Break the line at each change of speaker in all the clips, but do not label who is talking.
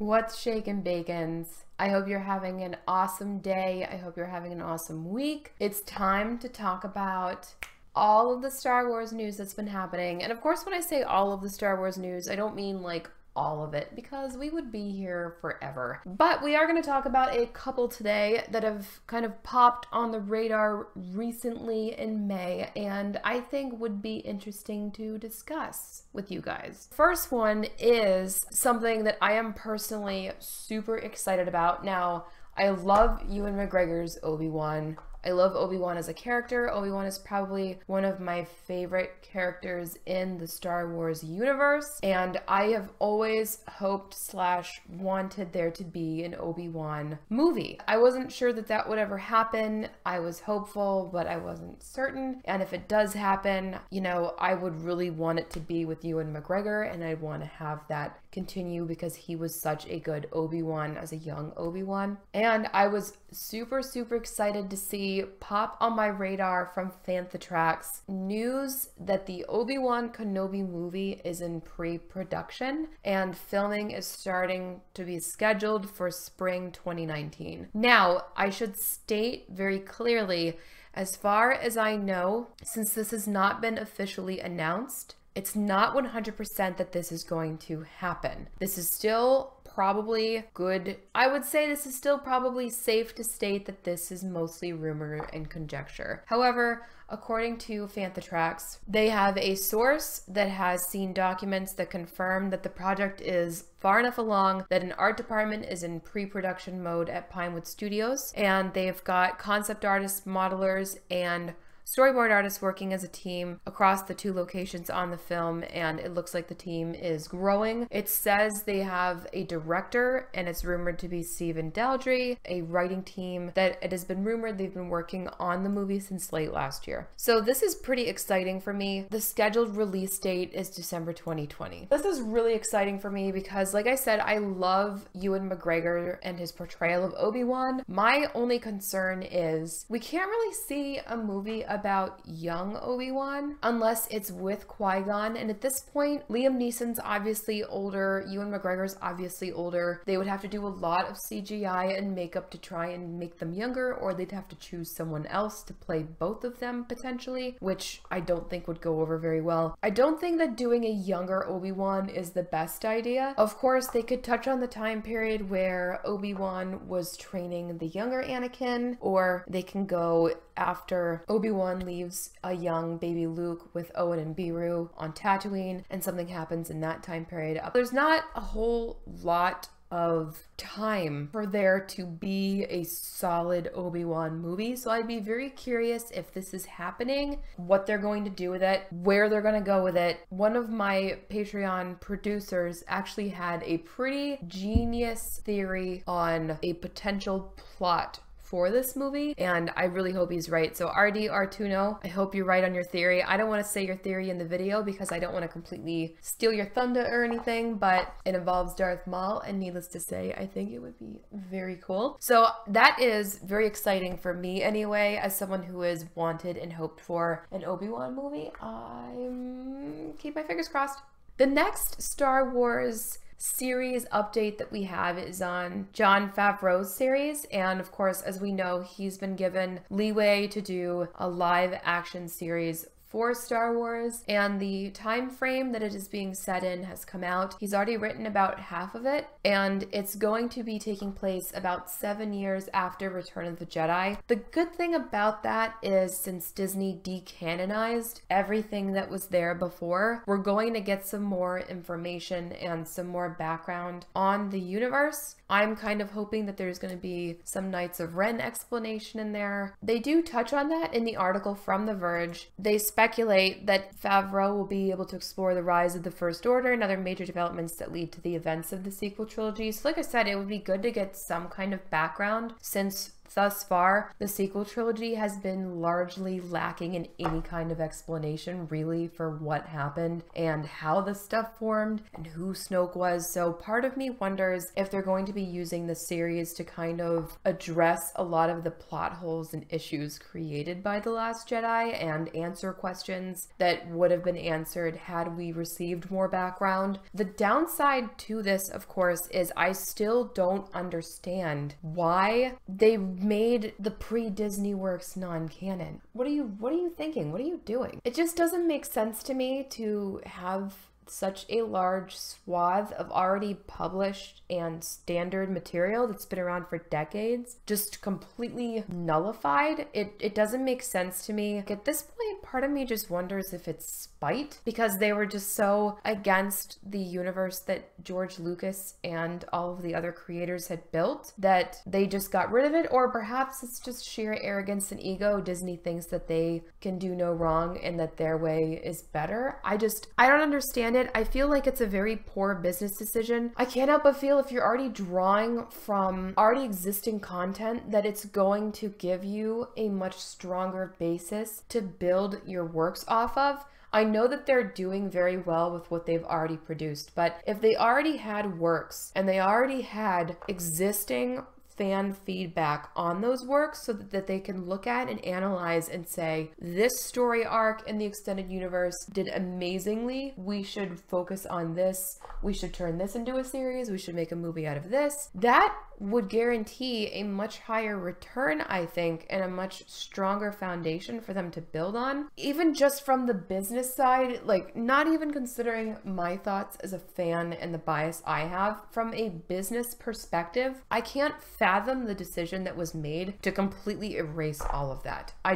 What's shaking, bacons? I hope you're having an awesome day. I hope you're having an awesome week. It's time to talk about all of the Star Wars news that's been happening. And of course, when I say all of the Star Wars news, I don't mean like all of it, because we would be here forever. But we are going to talk about a couple today that have kind of popped on the radar recently in May, and I think would be interesting to discuss with you guys. First one is something that I am personally super excited about. Now, I love Ewan McGregor's Obi Wan. I love Obi Wan as a character. Obi Wan is probably one of my favorite characters in the Star Wars universe, and I have always hoped / wanted there to be an Obi Wan movie. I wasn't sure that that would ever happen. I was hopeful, but I wasn't certain. And if it does happen, you know, I would really want it to be with Ewan McGregor, and I'd want to have that continue because he was such a good Obi-Wan as a young Obi-Wan. And I was super excited to see pop on my radar from Fanthatrax news that the Obi-Wan Kenobi movie is in pre-production and filming is starting to be scheduled for spring 2019. Now, I should state very clearly, as far as I know, since this has not been officially announced, it's not 100% that this is going to happen. This is still probably good. I would say this is still probably safe to state that this is mostly rumor and conjecture. However, according to Fanthatrax, they have a source that has seen documents that confirm that the project is far enough along that an art department is in pre-production mode at Pinewood Studios, and they've got concept artists, modelers, and storyboard artists working as a team across the 2 locations on the film, and it looks like the team is growing. It says they have a director, and it's rumored to be Stephen Daldry, a writing team that it has been rumored they've been working on the movie since late last year. So this is pretty exciting for me. The scheduled release date is December 2020. This is really exciting for me because, like I said, I love Ewan McGregor and his portrayal of Obi-Wan. My only concern is we can't really see a movie about young Obi-Wan unless it's with Qui-Gon, and at this point Liam Neeson's obviously older, Ewan McGregor's obviously older. They would have to do a lot of CGI and makeup to try and make them younger, or they'd have to choose someone else to play both of them potentially, which I don't think would go over very well. I don't think that doing a younger Obi-Wan is the best idea. Of course, they could touch on the time period where Obi-Wan was training the younger Anakin, or they can go after Obi-Wan leaves a young baby Luke with Owen and Beru on Tatooine, and something happens in that time period. There's not a whole lot of time for there to be a solid Obi-Wan movie, so I'd be very curious if this is happening, what they're going to do with it, where they're going to go with it. One of my Patreon producers actually had a pretty genius theory on a potential plot for this movie, and I really hope he's right. So RD Artuno, I hope you're right on your theory. I don't want to say your theory in the video because I don't want to completely steal your thunder or anything, but it involves Darth Maul, and needless to say, I think it would be very cool. So that is very exciting for me anyway, as someone who has wanted and hoped for an Obi-Wan movie. I'm keep my fingers crossed. The next Star Wars series update that we have is on Jon Favreau's series, and of course, as we know, he's been given leeway to do a live action series for Star Wars, and the time frame that it is being set in has come out. He's already written about half of it, and it's going to be taking place about 7 years after Return of the Jedi. The good thing about that is, since Disney decanonized everything that was there before, we're going to get some more information and some more background on the universe. I'm kind of hoping that there's going to be some Knights of Ren explanation in there. They do touch on that in the article from The Verge. They speculate that Favreau will be able to explore the rise of the First Order and other major developments that lead to the events of the sequel trilogy. So like I said, it would be good to get some kind of background, since thus far, the sequel trilogy has been largely lacking in any kind of explanation, really, for what happened and how the stuff formed and who Snoke was. So part of me wonders if they're going to be using the series to kind of address a lot of the plot holes and issues created by The Last Jedi and answer questions that would have been answered had we received more background. The downside to this, of course, is I still don't understand why they made the pre-Disney works non-canon. What are you thinking? What are you doing? It just doesn't make sense to me to have such a large swath of already published and standard material that's been around for decades just completely nullified. It doesn't make sense to me. Like, at this point, part of me just wonders if it's spite because they were just so against the universe that George Lucas and all of the other creators had built that they just got rid of it, or perhaps it's just sheer arrogance and ego. Disney thinks that they can do no wrong and that their way is better. I don't understand it. I feel like it's a very poor business decision. I can't help but feel if you're already drawing from already existing content that it's going to give you a much stronger basis to build your works off of. I know that they're doing very well with what they've already produced, but if they already had works and they already had existing fan feedback on those works so that they can look at and analyze and say, this story arc in the extended universe did amazingly, we should focus on this, we should turn this into a series, we should make a movie out of this, that would guarantee a much higher return, I think, and a much stronger foundation for them to build on. Even just from the business side, like not even considering my thoughts as a fan and the bias I have, from a business perspective, I can't fathom the decision that was made to completely erase all of that. I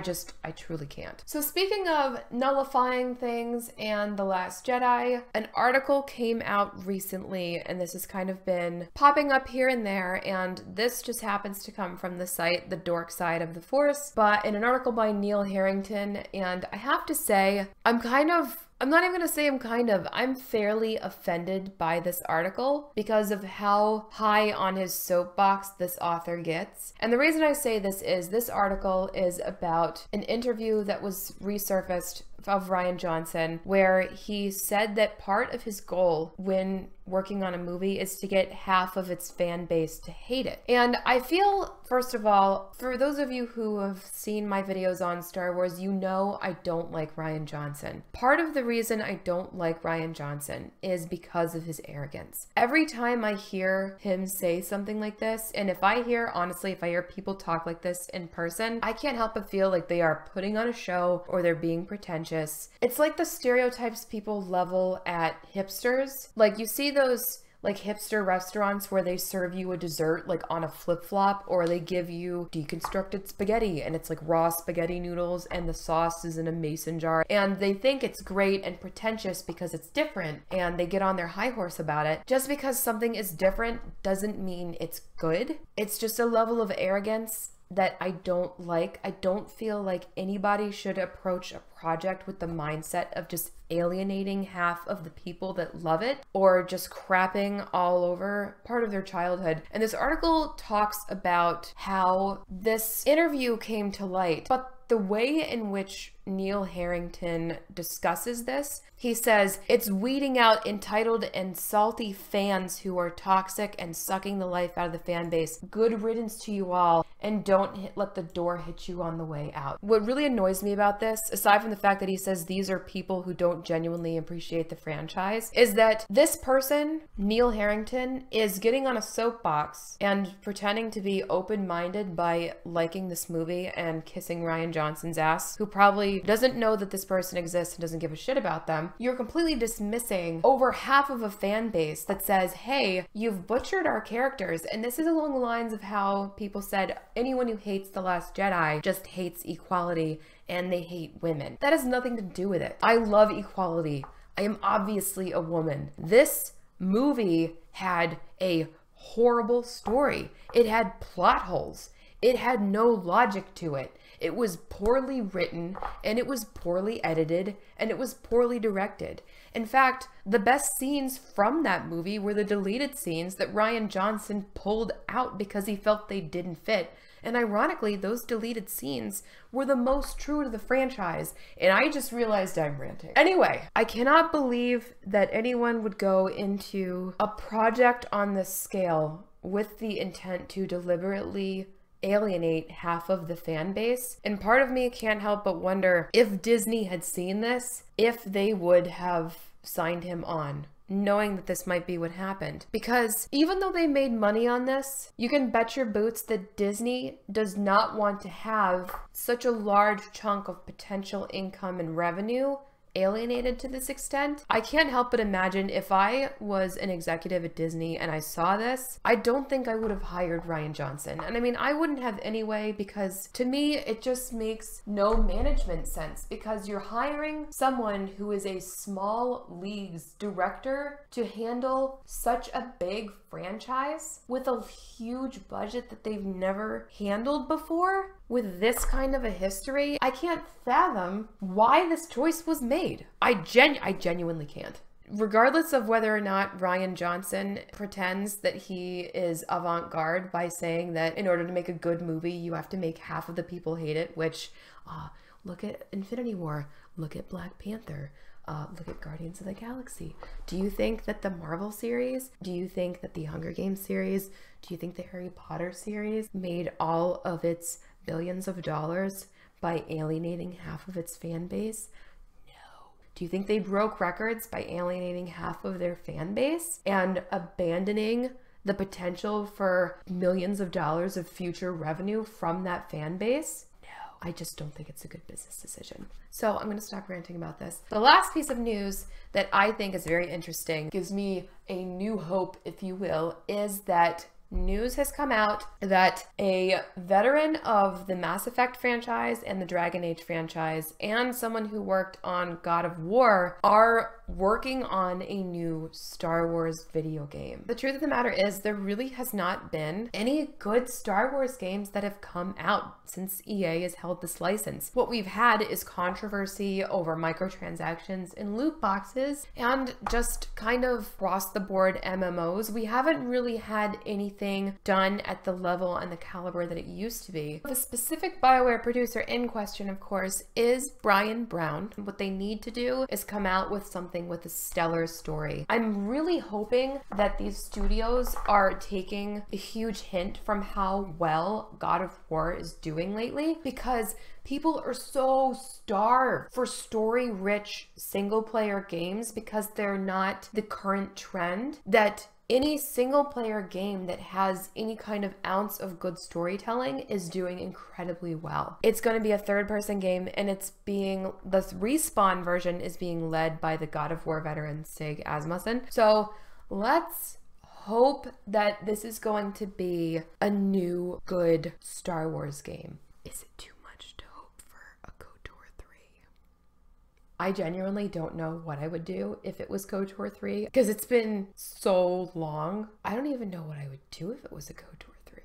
truly can't. So speaking of nullifying things and The Last Jedi, an article came out recently, and this has kind of been popping up here and there, and this just happens to come from the site The Dork Side of the Force, but in an article by Neil Harrington, and I have to say, I'm fairly offended by this article because of how high on his soapbox this author gets. And the reason I say this is this article is about an interview that was resurfaced of Rian Johnson, where he said that part of his goal when working on a movie is to get half of its fan base to hate it. And I feel, first of all, for those of you who have seen my videos on Star Wars, you know I don't like Rian Johnson. Part of the reason I don't like Rian Johnson is because of his arrogance. Every time I hear him say something like this, and if I hear people talk like this in person, I can't help but feel like they are putting on a show or they're being pretentious. It's like the stereotypes people level at hipsters. Like, you see those like hipster restaurants where they serve you a dessert like on a flip-flop, or they give you deconstructed spaghetti and it's like raw spaghetti noodles and the sauce is in a mason jar, and they think it's great and pretentious because it's different and they get on their high horse about it. Just because something is different doesn't mean it's good. It's just a level of arrogance that I don't like. I don't feel like anybody should approach a project with the mindset of just alienating half of the people that love it or just crapping all over part of their childhood. And this article talks about how this interview came to light, but the way in which Neil Harrington discusses this, he says, it's weeding out entitled and salty fans who are toxic and sucking the life out of the fan base. Good riddance to you all, and don't let the door hit you on the way out. What really annoys me about this, aside from the fact that he says these are people who don't genuinely appreciate the franchise, is that this person, Neil Harrington, is getting on a soapbox and pretending to be open-minded by liking this movie and kissing Rian Johnson's ass, who probably doesn't know that this person exists and doesn't give a shit about them. You're completely dismissing over half of a fan base that says, hey, you've butchered our characters. And this is along the lines of how people said anyone who hates The Last Jedi just hates equality and they hate women. That has nothing to do with it. I love equality. I am obviously a woman. This movie had a horrible story. It had plot holes. It had no logic to it. It was poorly written, and it was poorly edited, and it was poorly directed. In fact, the best scenes from that movie were the deleted scenes that Rian Johnson pulled out because he felt they didn't fit. And ironically, those deleted scenes were the most true to the franchise. And I just realized I'm ranting. Anyway, I cannot believe that anyone would go into a project on this scale with the intent to deliberately alienate half of the fan base. And part of me can't help but wonder if Disney had seen this, if they would have signed him on, knowing that this might be what happened. Because even though they made money on this, you can bet your boots that Disney does not want to have such a large chunk of potential income and revenue alienated to this extent. I can't help but imagine if I was an executive at Disney and I saw this, I don't think I would have hired Rian Johnson. And I mean, I wouldn't have anyway, because to me, it just makes no management sense, because you're hiring someone who is a small leagues director to handle such a big franchise with a huge budget that they've never handled before. With this kind of a history, I can't fathom why this choice was made. I genuinely can't. Regardless of whether or not Rian Johnson pretends that he is avant-garde by saying that in order to make a good movie, you have to make half of the people hate it, which, look at Infinity War, look at Black Panther, look at Guardians of the Galaxy. Do you think that the Marvel series, do you think that the Hunger Games series, do you think the Harry Potter series made all of its billions of dollars by alienating half of its fan base? No. Do you think they broke records by alienating half of their fan base and abandoning the potential for millions of dollars of future revenue from that fan base? I just don't think it's a good business decision. So I'm going to stop ranting about this. The last piece of news that I think is very interesting, gives me a new hope, if you will, is that news has come out that a veteran of the Mass Effect franchise and the Dragon Age franchise and someone who worked on God of War are working on a new Star Wars video game. The truth of the matter is there really has not been any good Star Wars games that have come out since EA has held this license. What we've had is controversy over microtransactions and loot boxes and just kind of across the board MMOs. We haven't really had anything done at the level and the caliber that it used to be. The specific BioWare producer in question, of course, is Brian Brown. What they need to do is come out with something with a stellar story. I'm really hoping that these studios are taking a huge hint from how well God of War is doing lately, because people are so starved for story-rich single-player games because they're not the current trend, that any single player game that has any kind of ounce of good storytelling is doing incredibly well. It's going to be a third-person game, and the Respawn version is being led by the God of War veteran Sig Asmussen. So let's hope that this is going to be a new good Star Wars game. Is it too much to hope for a KOTOR 3? I genuinely don't know what I would do if it was KOTOR 3, because it's been so long. I don't even know what I would do if it was a KOTOR 3.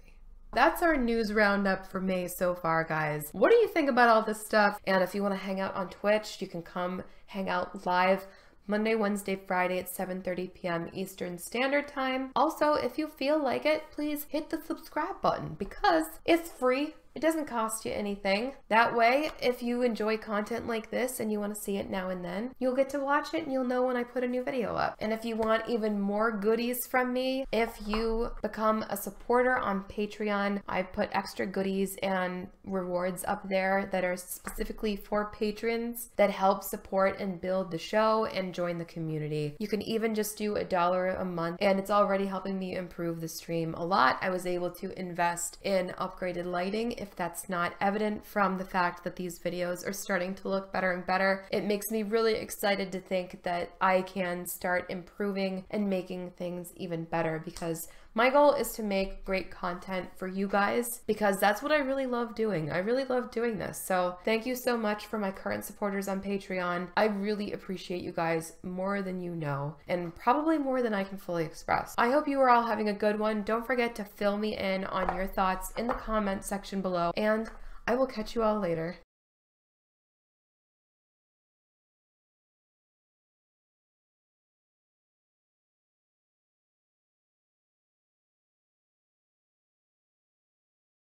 That's our news roundup for May so far, guys. What do you think about all this stuff? And if you want to hang out on Twitch, you can come hang out live Monday, Wednesday, Friday at 7:30 p.m. Eastern Standard Time. Also, if you feel like it, please hit the subscribe button because it's free. It doesn't cost you anything. That way, if you enjoy content like this and you want to see it now and then, you'll get to watch it and you'll know when I put a new video up. And if you want even more goodies from me, if you become a supporter on Patreon, I put extra goodies and rewards up there that are specifically for patrons that help support and build the show and join the community. You can even just do $1 a month, and it's already helping me improve the stream a lot. I was able to invest in upgraded lighting. If that's not evident from the fact that these videos are starting to look better and better, it makes me really excited to think that I can start improving and making things even better, because my goal is to make great content for you guys, because that's what I really love doing. I really love doing this. So thank you so much for my current supporters on Patreon. I really appreciate you guys more than you know, and probably more than I can fully express. I hope you are all having a good one. Don't forget to fill me in on your thoughts in the comment section below, and I will catch you all later.